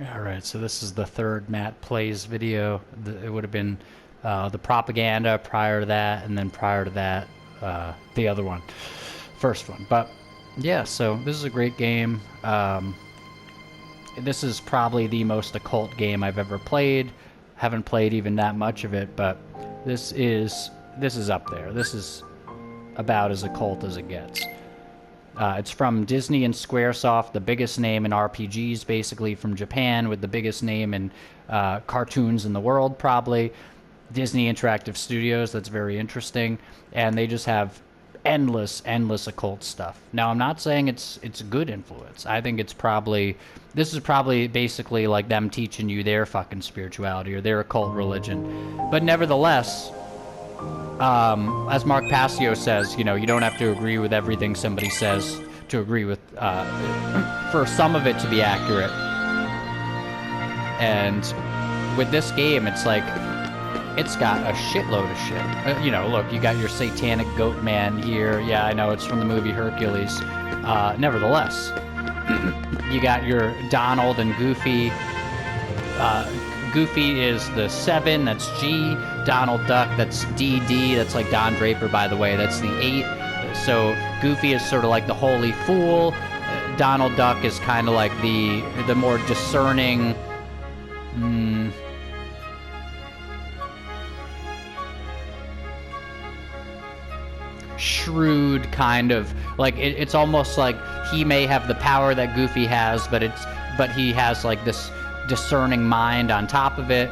Alright, so this is the third Matt Plays video. It would have been the propaganda prior to that, and then prior to that, the other one. First one. But, yeah, so this is a great game. This is probably the most occult game I've ever played. Haven't played even that much of it, but this is up there. This is about as occult as it gets. It's from Disney and Squaresoft, the biggest name in RPGs, basically from Japan, with the biggest name in cartoons in the world, probably. Disney Interactive Studios, that's very interesting. And they just have endless occult stuff. Now, I'm not saying it's a good influence. I think this is probably basically like them teaching you their fucking spirituality or their occult religion. But nevertheless, as Mark Passio says, you know, you don't have to agree with everything somebody says to agree with, for some of it to be accurate. And with this game, it's like, it's got a shitload of shit. You know, look, you got your satanic goat man here. Yeah, I know, it's from the movie Hercules. Nevertheless, you got your Donald and Goofy. Goofy is the 7, that's G. Donald Duck, that's DD. That's like Don Draper, by the way. That's the 8. So Goofy is sort of like the holy fool. Donald Duck is kind of like the more discerning... shrewd kind of, like, it's almost like he may have the power that Goofy has, but he has like this discerning mind on top of it.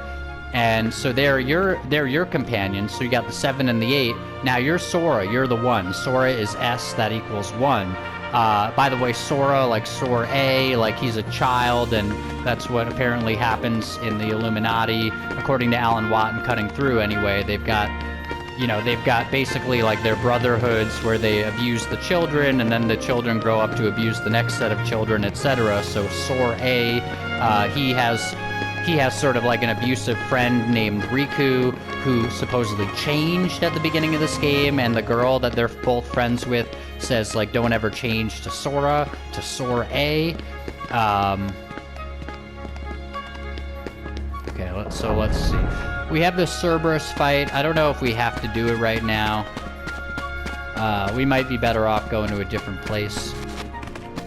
And so they're your companions. So you got the 7 and the 8. Now you're Sora, you're the 1. Sora is S, that equals 1. By the way, Sora, like Sora, like he's a child, and that's what apparently happens in the Illuminati, according to Alan Watt and Cutting Through anyway. They've got basically like their brotherhoods where they abuse the children, and then the children grow up to abuse the next set of children, etc. So Sora, he has sort of like an abusive friend named Riku, who supposedly changed at the beginning of this game, and the girl that they're both friends with says, like, don't ever change to Sora, to Sora. Okay, let's see. We have the Cerberus fight. I don't know if we have to do it right now. We might be better off going to a different place.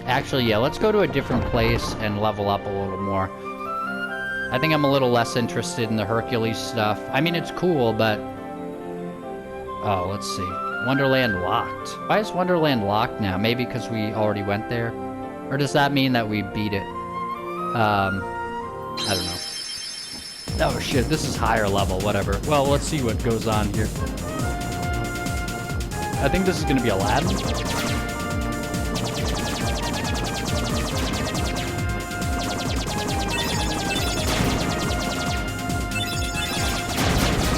Actually, yeah, let's go to a different place and level up a little more. I think I'm a little less interested in the Hercules stuff. I mean, it's cool, but... Oh, let's see. Wonderland locked. Why is Wonderland locked now? Maybe because we already went there? Or does that mean that we beat it? I don't know. Oh shit, this is higher level, whatever. Well, let's see what goes on here. I think this is gonna be Aladdin.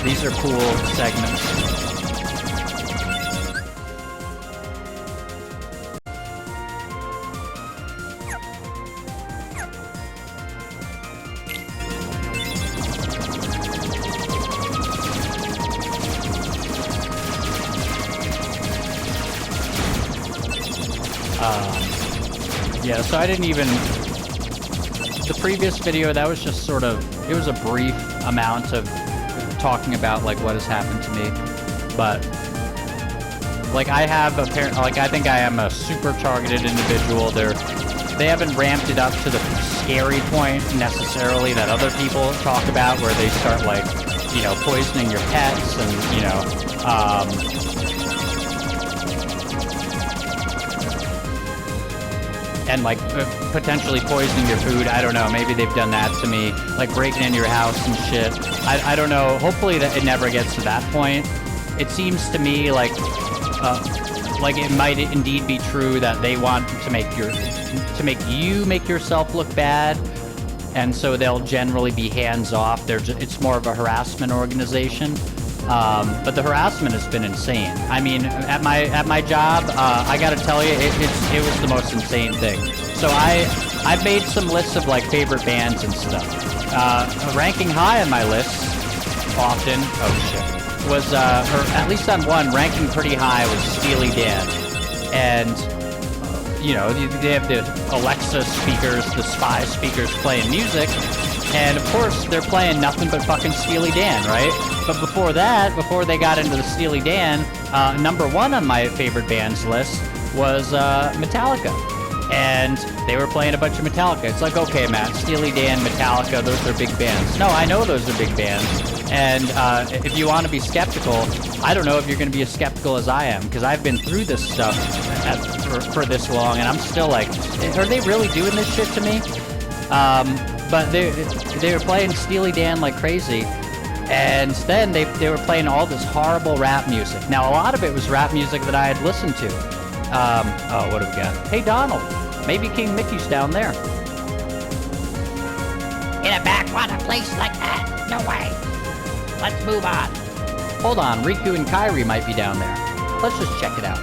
These are cool segments. Yeah, so I didn't even... The previous video, that was just sort of... It was a brief amount of talking about, like, what has happened to me. But, like, I have apparently... Like, I think I am a super targeted individual. They haven't ramped it up to the scary point, necessarily, that other people talk about, where they start, like, you know, poisoning your pets and, you know... and like potentially poisoning your food. I don't know. Maybe they've done that to me, like breaking into your house and shit. I don't know. Hopefully that it never gets to that point. It seems to me like it might indeed be true that they want to make you make yourself look bad, and so they'll generally be hands off. It's more of a harassment organization. But the harassment has been insane. I mean, at my job, I gotta tell you, it was the most insane thing. So I've made some lists of like favorite bands and stuff. Ranking high on my list, often, was, or at least on one, ranking pretty high was Steely Dan. And you know, they have the Alexa speakers, the Spy speakers playing music, and of course they're playing nothing but fucking Steely Dan, right? But before that, before they got into the Steely Dan, number one on my favorite bands list was Metallica. And they were playing a bunch of Metallica. It's like, okay, Matt, Steely Dan, Metallica, those are big bands. No, I know those are big bands. And if you want to be skeptical, I don't know if you're going to be as skeptical as I am, because I've been through this stuff for this long, and I'm still like, are they really doing this shit to me? But they were playing Steely Dan like crazy. And then they were playing all this horrible rap music. Now, a lot of it was rap music that I had listened to. Oh, what do we got? Hey, Donald. Maybe King Mickey's down there. In a backwater place like that? No way. Let's move on. Hold on, Riku and Kairi might be down there. Let's just check it out.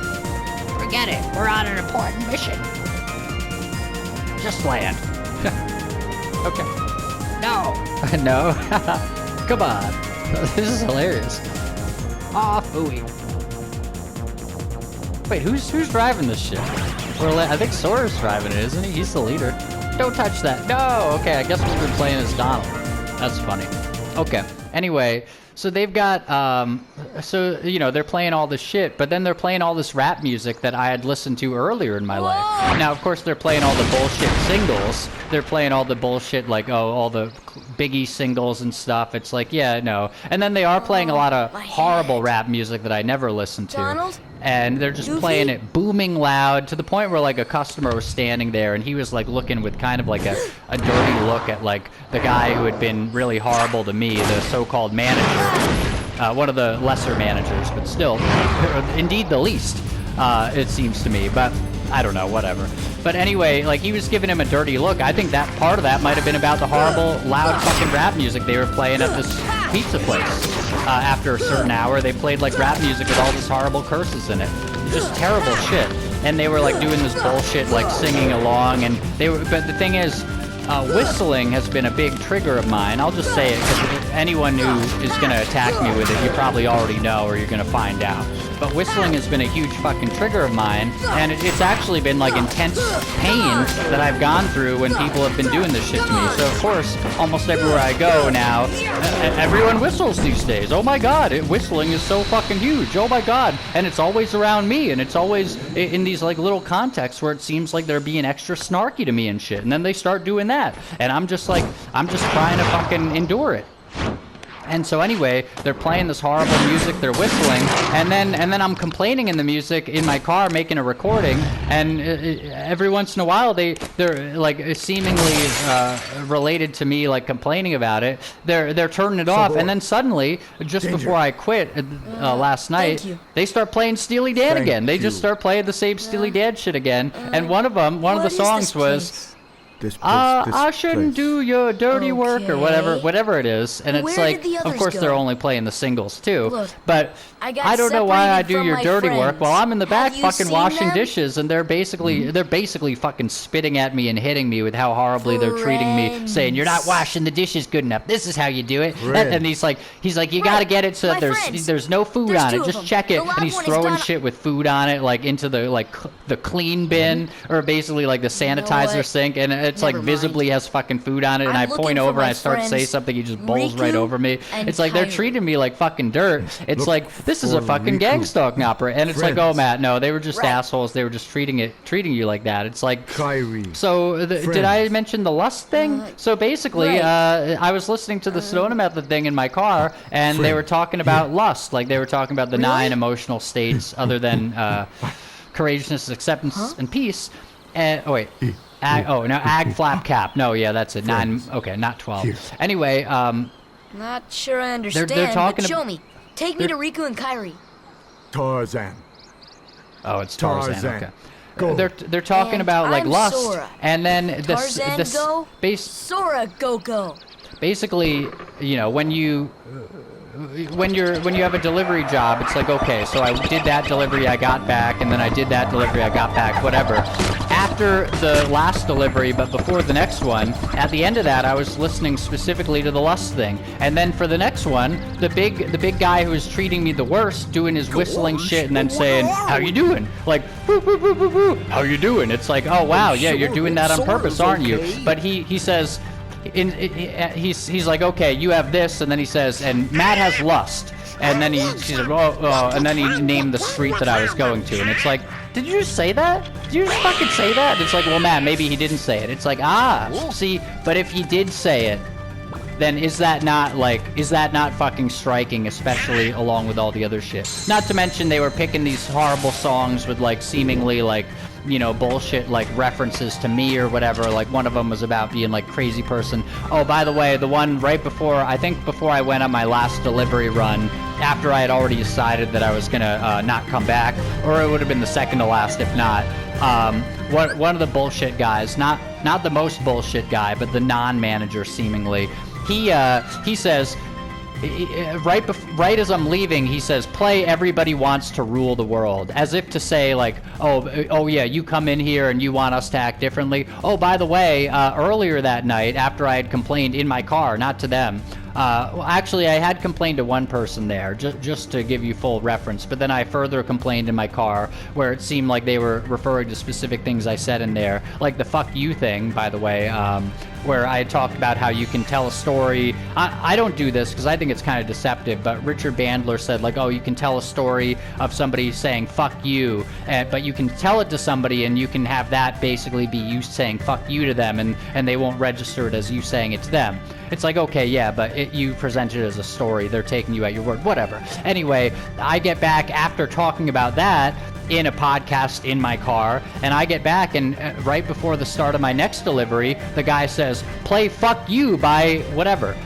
Forget it. We're on an important mission. Just land. Okay. No. No? Come on. This is hilarious. Aw, phooey. Wait, who's driving this shit? I think Sora's driving it, isn't he? He's the leader. Don't touch that. No! Okay, I guess we've been playing as Donald. That's funny. Okay. Anyway, so they've got, so, you know, they're playing all this shit, but then they're playing all this rap music that I had listened to earlier in my life. Now, of course, they're playing all the bullshit singles. They're playing all the bullshit, like, oh, all the Biggie singles and stuff. It's like, yeah, no. And then they are playing a lot of horrible rap music that I never listened to. Donald? And they're just playing it booming loud to the point where, like, a customer was standing there and he was, like, looking with kind of, like, a dirty look at, like, the guy who had been really horrible to me, the so-called manager. One of the lesser managers, but still, indeed the least, it seems to me. But I don't know, whatever. But anyway, like, he was giving him a dirty look. I think that part of that might have been about the horrible, loud fucking rap music they were playing at this pizza place. After a certain hour, they played, like, rap music with all these horrible curses in it. Just terrible shit. And they were, like, doing this bullshit, like, singing along, and they were, but the thing is, whistling has been a big trigger of mine. I'll just say it, because anyone who is going to attack me with it, you probably already know, or you're going to find out. But whistling has been a huge fucking trigger of mine, and it's actually been, like, intense pain that I've gone through when people have been doing this shit to me. So, of course, almost everywhere I go now, everyone whistles these days. Oh my god, whistling is so fucking huge. Oh my god. And it's always around me, and it's always in these, like, little contexts where it seems like they're being extra snarky to me and shit. And then they start doing that. And I'm just like, I'm just trying to fucking endure it. And so anyway, they're playing this horrible music, they're whistling, and then I'm complaining in the music in my car, making a recording, and every once in a while they're like seemingly related to me, like complaining about it. They're turning it off, and then suddenly, just before I quit last night, they start playing Steely Dan again. They just start playing the same Steely Dan shit again. And one of the songs was, I shouldn't do your dirty work, or whatever it is. And it's like, of course they're only playing the singles too. Look, but I don't know why I do your dirty work while I'm in the back fucking washing dishes, and they're basically fucking spitting at me and hitting me with how horribly they're treating me, saying, you're not washing the dishes good enough. This is how you do it. And he's like, you gotta get it so that there's no food on it. Just check it. And he's throwing shit with food on it, like into the clean bin, or basically like the sanitizer sink, and it's like visibly has fucking food on it, and I point over and I start to say something, he just bowls right over me. It's like they're treating me like fucking dirt. It's like, this is a fucking gang stalking opera, and it's like, oh Matt, no, they were just assholes. They were just treating you like that. It's like, so did I mention the lust thing? So basically, I was listening to the Sedona Method thing in my car, and they were talking about lust, like they were talking about the 9 emotional states other than courageousness, acceptance, and peace. And ag flap cap. No, yeah, that's it. 9. Okay, not 12. Anyway, not sure I understand. They're talking. But show me. Take me to Riku and Kairi. Tarzan. Oh, it's Tarzan. Okay. They're talking about like lust, Sora. And then Sora go. Basically, you know, when you have a delivery job, it's like, okay, so I did that delivery, I got back, and then I did that delivery, I got back, whatever. after the last delivery, but before the next one, at the end of that, I was listening specifically to the Lust thing. And then for the next one, the big guy who was treating me the worst, doing his whistling shit and then saying, "How you doing?" Like, "Woo, woo, woo, woo, woo. How you doing?" It's like, oh wow, yeah, you're doing that on purpose, aren't you? But he says, he's like, okay, you have this, and then he says, and Matt has lust. And then she's like, and then he named the street that I was going to, and it's like, did you just say that? Did you just fucking say that? And it's like, well, Matt, maybe he didn't say it. It's like, see, but if he did say it, then is that not fucking striking, especially along with all the other shit? Not to mention they were picking these horrible songs with like seemingly like, you know, bullshit like references to me or whatever. Like one of them was about being like crazy person. Oh, by the way, the one right before, I think before I went on my last delivery run, after I had already decided that I was gonna not come back, or it would have been the second to last if not. One of the bullshit guys, not the most bullshit guy, but the non-manager seemingly, he says, right as I'm leaving, he says, "Play Everybody Wants to Rule the World," as if to say like, oh yeah, you come in here and you want us to act differently. Oh, by the way, earlier that night, after I had complained in my car, not to them, well, actually, I had complained to one person there, just to give you full reference, but then I further complained in my car, where it seemed like they were referring to specific things I said in there, like the "fuck you" thing, by the way, where I talked about how you can tell a story. I don't do this because I think it's kind of deceptive, but Richard Bandler said like, oh, you can tell a story of somebody saying "fuck you," but you can tell it to somebody and you can have that basically be you saying "fuck you" to them, and they won't register it as you saying it to them. It's like, okay, yeah, but you present it as a story. They're taking you at your word, whatever. Anyway, I get back after talking about that in a podcast in my car, and I get back, and right before the start of my next delivery, the guy says, "Play Fuck You" by whatever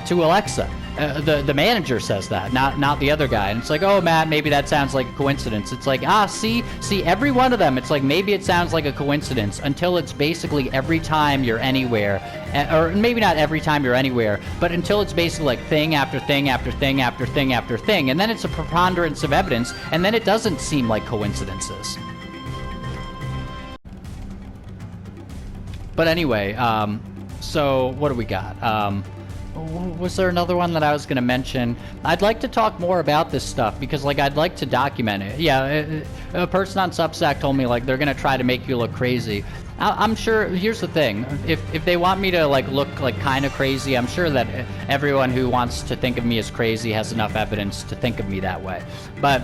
to Alexa. The manager says that, not the other guy. And it's like, oh, Matt, maybe that sounds like a coincidence. It's like, see, every one of them, it's like, maybe it sounds like a coincidence until it's basically every time you're anywhere, or maybe not every time you're anywhere, but until it's basically like thing after thing after thing after thing after thing, and then it's a preponderance of evidence, and then it doesn't seem like coincidences. But anyway, so what do we got? Was there another one that I was going to mention? I'd like to talk more about this stuff because, like, I'd like to document it. Yeah, a person on Substack told me, like, they're going to try to make you look crazy. I'm sure, here's the thing, if they want me to, like, look, like, kind of crazy, I'm sure that everyone who wants to think of me as crazy has enough evidence to think of me that way. But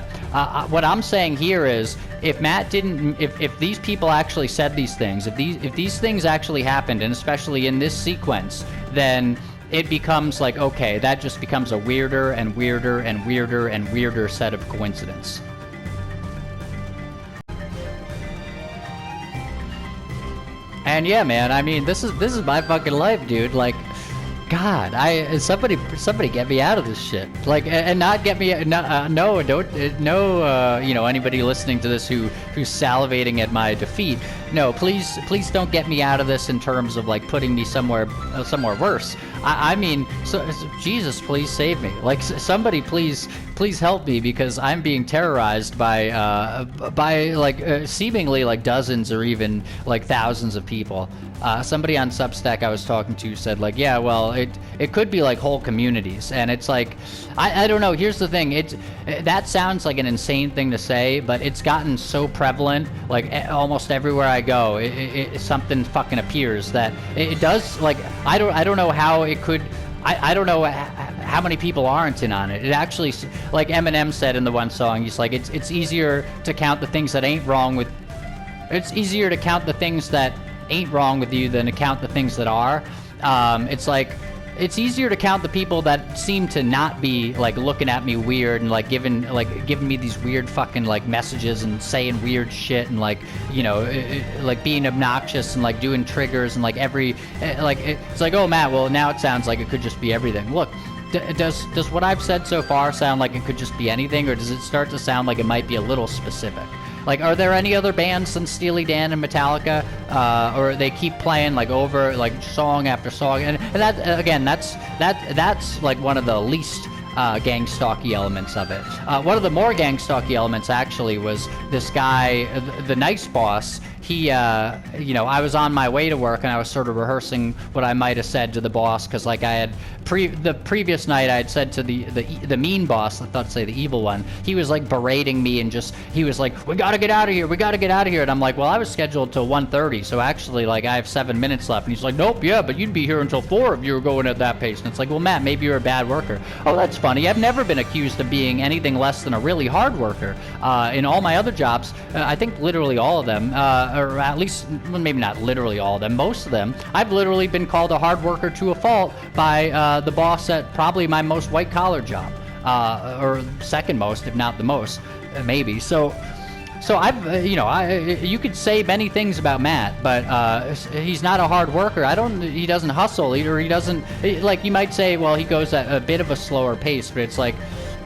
what I'm saying here is, if Matt didn't, if these people actually said these things, if these things actually happened, and especially in this sequence, then it becomes like, okay, that just becomes a weirder and weirder and weirder and weirder set of coincidence. And yeah, man, I mean, this is my fucking life, dude. Like, God, somebody get me out of this shit. Like, and not get me, you know, anybody listening to this who's salivating at my defeat. No, please don't get me out of this in terms of like putting me somewhere worse. I mean, Jesus, please save me. Like, somebody please help me, because I'm being terrorized by like seemingly like dozens or even like thousands of people. Somebody on Substack I was talking to said like, yeah, well, it could be like whole communities, and it's like, I don't know. Here's the thing, that sounds like an insane thing to say, but it's gotten so prevalent, like almost everywhere I go, something fucking appears that it does. Like, I don't know how it could. I don't know how many people aren't in on it. It actually, like Eminem said in the one song, he's like, it's easier to count the things that ain't wrong with. It's easier to count the things that ain't wrong with you than to count the things that are. It's like, it's easier to count the people that seem to not be like looking at me weird and like giving me these weird fucking like messages and saying weird shit and like, you know, like being obnoxious and like doing triggers and like it's like, oh, Matt, well, now it sounds like it could just be everything. Look, does what I've said so far sound like it could just be anything, or does it start to sound like it might be a little specific? Like, are there any other bands than Steely Dan and Metallica, or they keep playing like over like song after song? And that, again, that's like one of the least gang stalky elements of it. One of the more gang stalky elements actually was this guy, the nice boss. He, I was on my way to work and I was sort of rehearsing what I might have said to the boss, because like I had the previous night I had said to the mean boss, I thought to say the evil one. He was like berating me and he was like, we gotta get out of here, and I'm like, well, I was scheduled till 1:30, so actually like I have 7 minutes left. And he's like, nope, yeah, but you'd be here until 4 if you were going at that pace. And it's like, well, Matt, maybe you're a bad worker. Oh, that's funny. I've never been accused of being anything less than a really hard worker. In all my other jobs, I think literally all of them, or at least, well, maybe not literally all of them, most of them, I've literally been called a hard worker to a fault by the boss at probably my most white collar job, or second most, if not the most, maybe. So I've, you could say many things about Matt, but he's not a hard worker. He doesn't hustle, or he doesn't, like you might say, well, he goes at a bit of a slower pace, but it's like,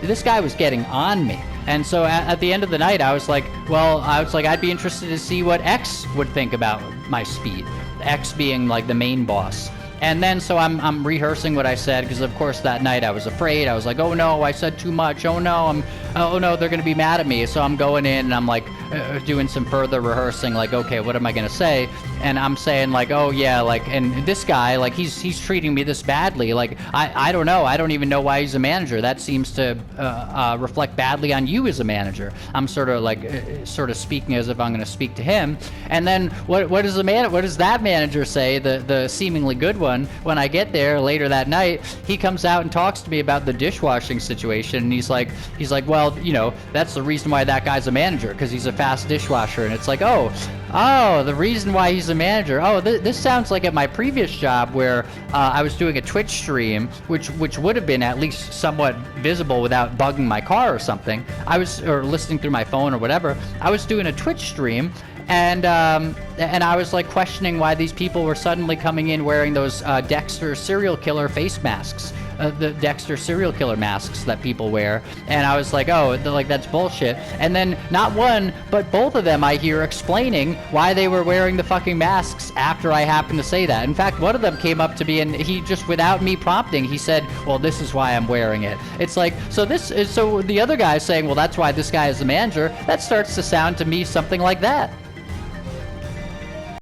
this guy was getting on me. And so at the end of the night, I was like, I'd be interested to see what X would think about my speed. X being like the main boss. And then so I'm rehearsing what I said, because of course that night I was afraid. I was like, oh no, I said too much. Oh no, they're gonna be mad at me. So I'm going in and I'm like doing some further rehearsing, like, okay, what am I gonna say? And I'm saying like, oh yeah, like, and this guy, like, he's treating me this badly. Like, I don't know. I don't even know why he's a manager. That seems to reflect badly on you as a manager. I'm sort of speaking as if I'm gonna speak to him. And then what does that manager say? The seemingly good one. When I get there later that night, he comes out and talks to me about the dishwashing situation, and he's like, well, that's the reason why that guy's a manager, because he's a fast dishwasher. And it's like, oh, the reason why he's a manager. Oh, this sounds like at my previous job where I was doing a Twitch stream, which would have been at least somewhat visible without bugging my car or something. Or listening through my phone or whatever. I was doing a Twitch stream. And I was like questioning why these people were suddenly coming in wearing those Dexter serial killer face masks, the Dexter serial killer masks that people wear. And I was like, oh, that's bullshit. And then not one, but both of them I hear explaining why they were wearing the fucking masks after I happened to say that. In fact, one of them came up to me and he just, without me prompting, he said, well, this is why I'm wearing it. It's like, so the other guy is saying, well, that's why this guy is the manager. That starts to sound to me something like that.